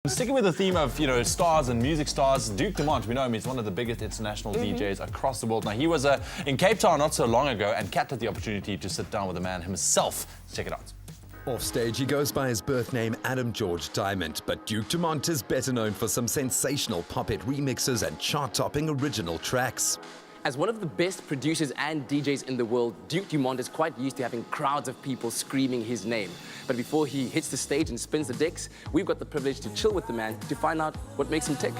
Sticking with the theme of, stars and music stars, Duke Dumont, we know him, he's one of the biggest international DJs across the world. Now, he was in Cape Town not so long ago, and Kat had the opportunity to sit down with the man himself. Let's check it out. Off stage, he goes by his birth name Adam George Diamond, but Duke Dumont is better known for some sensational pop-hit remixes and chart-topping original tracks. As one of the best producers and DJs in the world, Duke Dumont is quite used to having crowds of people screaming his name. But before he hits the stage and spins the decks, we've got the privilege to chill with the man to find out what makes him tick.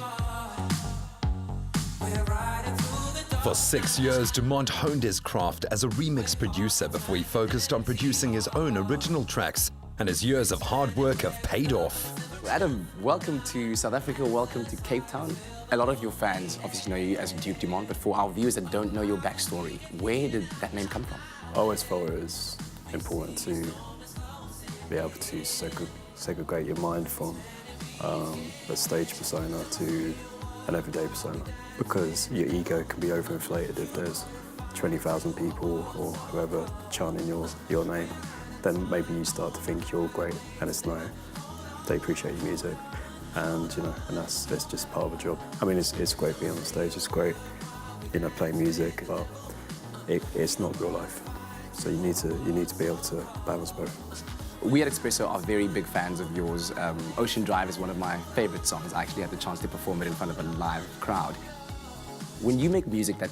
For 6 years, Dumont honed his craft as a remix producer before he focused on producing his own original tracks, and his years of hard work have paid off. Adam, welcome to South Africa, welcome to Cape Town. A lot of your fans obviously know you as Duke Dumont, but for our viewers that don't know your backstory, where did that name come from? I always felt it was important to be able to segregate your mind from a stage persona to an everyday persona, because your ego can be overinflated if there's 20,000 people or whoever chanting your name. Then maybe you start to think you're great, and it's no, they appreciate your music. And that's just part of the job. I mean, it's great being on the stage. It's great, playing music, but it's not real life. So you need to be able to balance both. We at Expresso are very big fans of yours. Ocean Drive is one of my favorite songs. I actually had the chance to perform it in front of a live crowd. When you make music that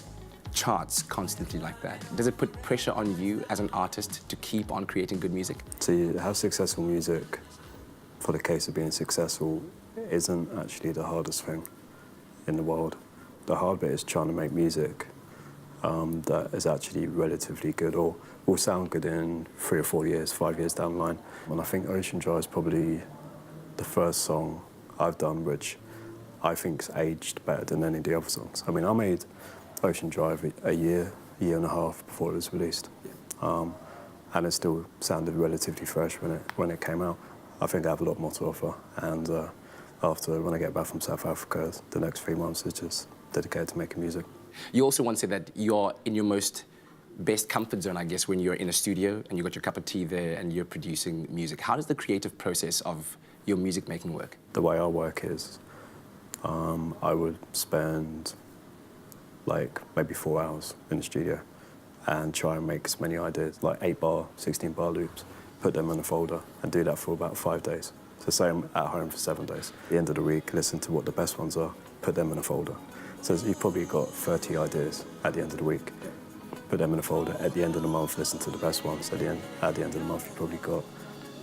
charts constantly like that, does it put pressure on you as an artist to keep on creating good music? To have successful music, for the case of being successful, isn't actually the hardest thing in the world. The hard bit is trying to make music that is actually relatively good or will sound good in 3 or 4 years, 5 years down the line. And I think Ocean Drive is probably the first song I've done which I think's aged better than any of the other songs. I mean, I made Ocean Drive a year and a half before it was released. And it still sounded relatively fresh when it came out. I think I have a lot more to offer, and when I get back from South Africa, the next 3 months is just dedicated to making music. You also once said that you're in your most best comfort zone, I guess, when you're in a studio and you got your cup of tea there and you're producing music. How does the creative process of your music making work? The way I work is I would spend like maybe 4 hours in the studio and try and make as many ideas, like 8-bar, 16-bar loops, put them in a folder and do that for about 5 days. So say I'm at home for 7 days. At the end of the week, listen to what the best ones are, put them in a folder. So you've probably got 30 ideas at the end of the week. Put them in a folder. At the end of the month, listen to the best ones. At the end of the month, you've probably got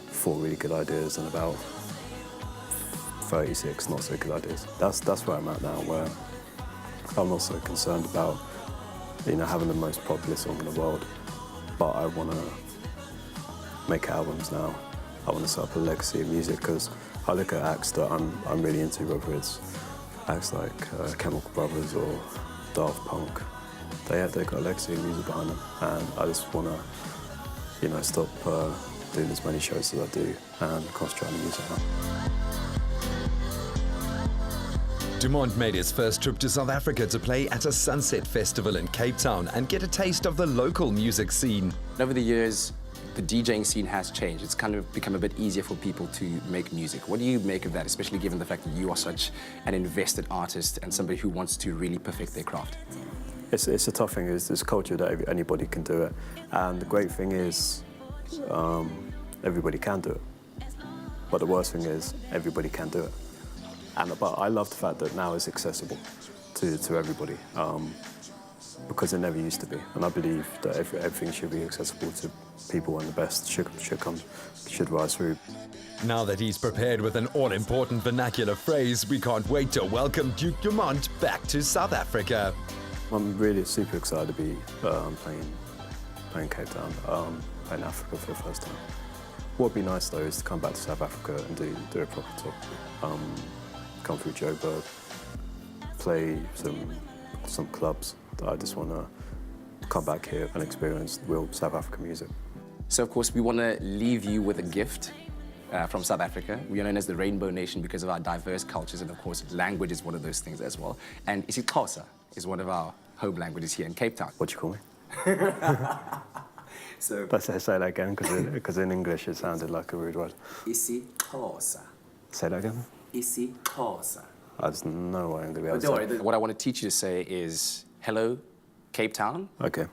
4 really good ideas and about 36 not so good ideas. That's where I'm at now, where I'm not so concerned about having the most popular song in the world, but I want to make albums now. I want to set up a legacy of music, because I look at acts that I'm really into, whether it's acts like Chemical Brothers or Daft Punk. They've got a legacy of music behind them, and I just want to, stop doing as many shows as I do and concentrate on the music now. Dumont made his first trip to South Africa to play at a Sunset Festival in Cape Town and get a taste of the local music scene. Over the years, the DJing scene has changed. It's kind of become a bit easier for people to make music. What do you make of that, especially given the fact that you are such an invested artist and somebody who wants to really perfect their craft? It's a tough thing. It's this culture that anybody can do it. And the great thing is everybody can do it. But the worst thing is everybody can do it. But I love the fact that now it's accessible to everybody, because it never used to be. And I believe that everything should be accessible to people, and the best should rise through. Now that he's prepared with an all-important vernacular phrase, we can't wait to welcome Duke Dumont back to South Africa. I'm really super excited to be playing Cape Town, playing Africa for the first time. What would be nice though is to come back to South Africa and do a proper tour. Come through Joburg, play some clubs. I just want to come back here and experience real South African music. So, of course, we want to leave you with a gift from South Africa. We are known as the Rainbow Nation because of our diverse cultures, and, of course, language is one of those things as well. And isiXhosa is one of our home languages here in Cape Town. What do you call me? So, Let's say that again, because in English it sounded like a rude word. isiXhosa. Say that again. isiXhosa. There's no way I'm going to be able But to don't say. worry, what I want to teach you to say is, hello, Cape Town, Okay,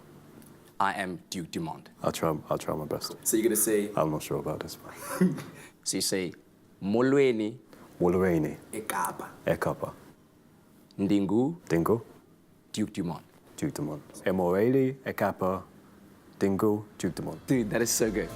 I am Duke Dumont. I'll try my best. So you're going to say, I'm not sure about this. so you say, molweni Wolverine, ekapa, Ekapa, ndingu Dingo, Duke Dumont. Duke Dumont. Emoreli, Ekapa, Dingo, Duke Dumont. Dude, that is so good.